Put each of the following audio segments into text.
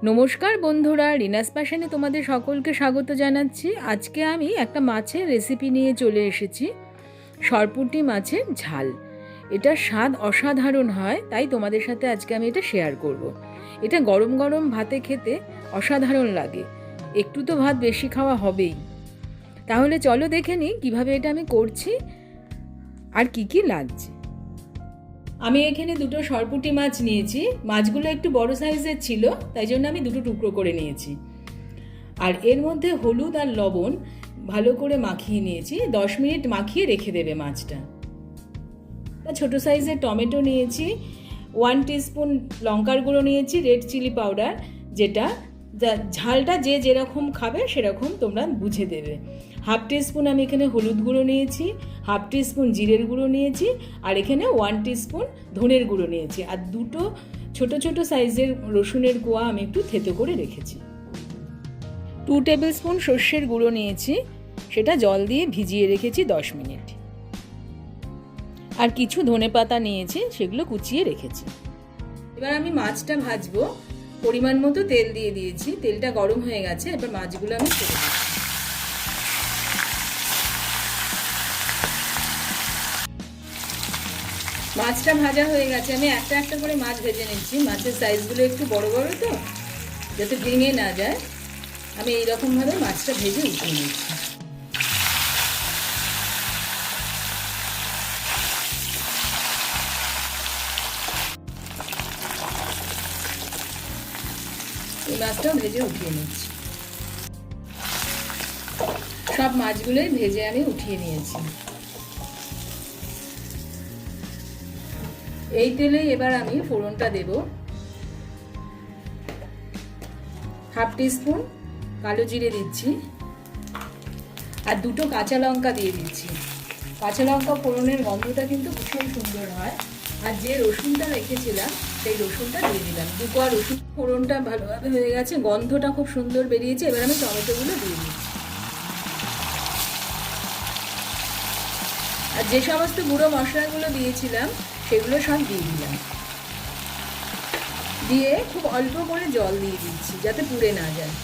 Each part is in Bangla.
নমস্কার বন্ধুরা, রিনাস প্যাশনে তোমাদের সকলকে স্বাগত জানাচ্ছি। আজকে আমি একটা মাছের রেসিপি নিয়ে চলে এসেছি, সরপুটি মাছের ঝাল। এটার স্বাদ অসাধারণ হয়, তাই তোমাদের সাথে আজকে আমি এটা শেয়ার করব। এটা গরম গরম ভাতে খেতে অসাধারণ লাগে, একটু তো ভাত বেশি খাওয়া হবেই। তাহলে চলো দেখে নিই কীভাবে এটা আমি করছি আর কি কি লাগছে। আমি এখানে দুটো সরপুটি মাছ নিয়েছি। মাছগুলো একটু বড় সাইজের ছিল, তাই জন্য আমি দুটো টুকরো করে নিয়েছি। আর এর মধ্যে হলুদ আর লবণ ভালো করে মাখিয়ে নিয়েছি। 10 মিনিট মাখিয়ে রেখে দেবে মাছটা। ছোট সাইজের টমেটো নিয়েছি, 1 টিস্পুন লঙ্কার গুঁড়ো নিয়েছি, রেড চিলি পাউডার, যেটা ঝালটা যে যেরকম খাবে সেরকম তোমরা বুঝে দেবে। 1/2 টিস্পুন আমি এখানে হলুদ গুঁড়ো নিয়েছি, 1/2 টিস্পুন জিরের গুঁড়ো নিয়েছি, আর এখানে 1 টিস্পুন ধনের গুঁড়ো নিয়েছি, আর দুটো ছোট ছোট সাইজের রসুনের কোয়া আমি একটু থেতো করে রেখেছি। 2 টেবিল স্পুন সর্ষের গুঁড়ো নিয়েছি, সেটা জল দিয়ে ভিজিয়ে রেখেছি 10 মিনিট। আর কিছু ধনেপাতা নিয়েছি, সেগুলো কুচিয়ে রেখেছি। এবার আমি মাছটা ভাজবো। পরিমাণ মতো তেল দিয়ে দিয়েছি, তেলটা গরম হয়ে গেছে। এবার মাছগুলো আমি ছেড়ে দিচ্ছি। মাছটা ভাজা হয়ে গেছে, আমি একটা একটা করে মাছ ভেজে নিচ্ছি। মাছের সাইজগুলো একটু বড় বড় তো, যাতে ভেঙে না যায়, আমি এইরকমভাবে মাছটা ভেজে উঠিয়ে নিচ্ছি। এই মাছটাও ভেজে উঠিয়ে নিচ্ছি। সব মাছগুলোই ভেজে আমি উঠিয়ে নিয়েছি। এই তেলে এবার আমি ফোড়নটা দেব। 1/2 টিস্পুন কালো জিরে দিচ্ছি, আর দুটো কাঁচা লঙ্কা দিয়ে দিচ্ছি। কাঁচা লঙ্কা ফোড়নের গন্ধটা কিন্তু ভীষণ সুন্দর হয়। আর যে রসুনটা রেখেছিলাম সেই রসুনটা দিয়ে দিলাম। 2 কোয়া রসুন। ফোড়নটা ভালোভাবে হয়ে গেছে, গন্ধটা খুব সুন্দর বেরিয়েছে। এবার আমি টমেটোগুলো দিয়ে দিচ্ছি। আর যে সমস্ত গুঁড়ো মশলাগুলো দিয়েছিলাম সেগুলো সব দিয়ে দিলাম। দিয়ে খুব অল্প করে জল দিয়ে দিচ্ছি, যাতে পুড়ে না যায়।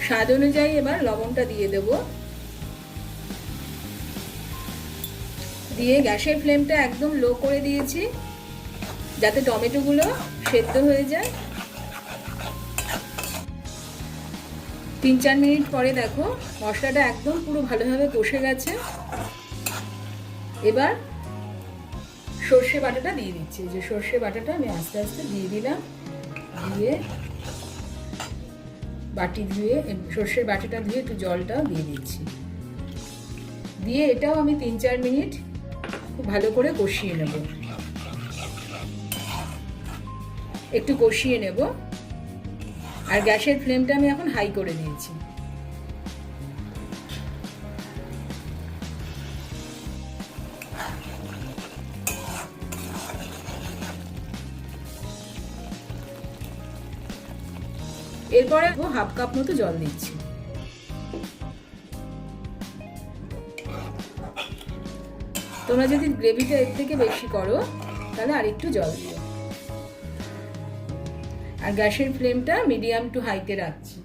স্বাদ অনুযায়ী এবার লবণটা দিয়ে দেব। দিয়ে গ্যাসের ফ্লেমটা একদম লো করে দিয়েছি, যাতে টমেটোগুলো সেদ্ধ হয়ে যায়। 3-4 মিনিট পরে দেখো মশলাটা একদম পুরো ভালোভাবে কষে গেছে। এবার সর্ষে বাটাটা দিয়ে দিচ্ছি। যে সর্ষে বাটাটা আমি আস্তে আস্তে দিয়ে দিলাম। দিয়ে বাটি ধুয়ে, সর্ষের বাটিটা ধুয়ে একটু জলটাও দিয়ে দিচ্ছি। দিয়ে এটাও আমি 3-4 মিনিট খুব ভালো করে কষিয়ে নেব। একটু কষিয়ে নেব। আর গ্যাসের ফ্লেমটা আমি এখন হাই করে দিয়েছি। এরপরে 1/2 কাপ মতো জল দিচ্ছি। তোমরা যদি গ্রেভিটা এর থেকে বেশি করো তাহলে আরেকটু জল দিও। আর গ্যাসের ফ্লেমটা মিডিয়াম টু হাইতে রাখছি।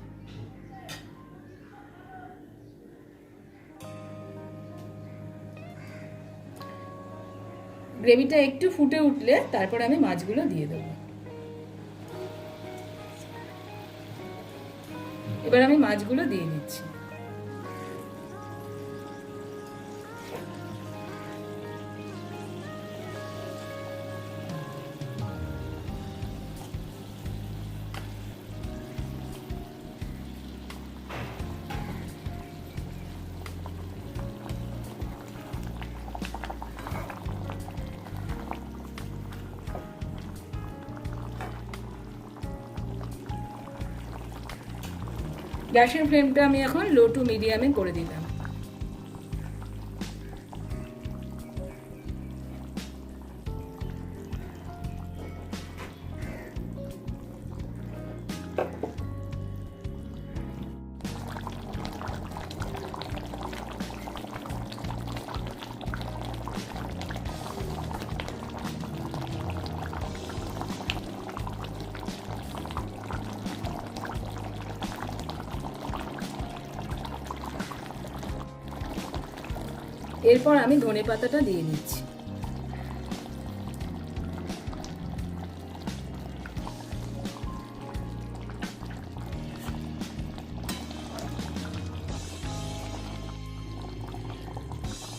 গ্রেভিটা একটু ফুটে উঠলে তারপর আমি মাছগুলো দিয়ে দেবো। এবার আমি মাছগুলো দিয়ে দিচ্ছি। গ্যাসের ফ্লেমটা আমি এখন লো টু মিডিয়ামে করে দিলাম। এরপর আমি ধনেপাতাটা দিয়ে দিচ্ছি।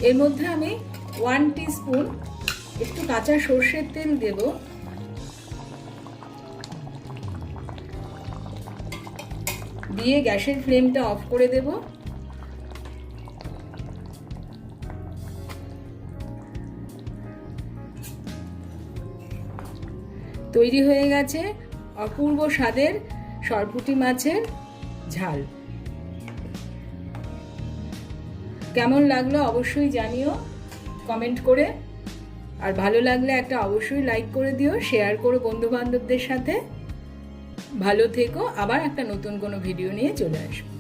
এর মধ্যে আমি 1 টিস্পুন একটু কাঁচা সর্ষের তেল দেব। দিয়ে গ্যাসের ফ্লেমটা অফ করে দেব। তৈরি হয়ে গেছে অপূর্ব স্বাদের সরপুটি মাছের ঝাল। কেমন লাগলো অবশ্যই জানিও কমেন্ট করে। আর ভালো লাগলে একটা অবশ্যই লাইক করে দিও, শেয়ার করো বন্ধু বান্ধবদের সাথে। ভালো থেকো, আবার একটা নতুন কোনো ভিডিও নিয়ে চলে আসবো।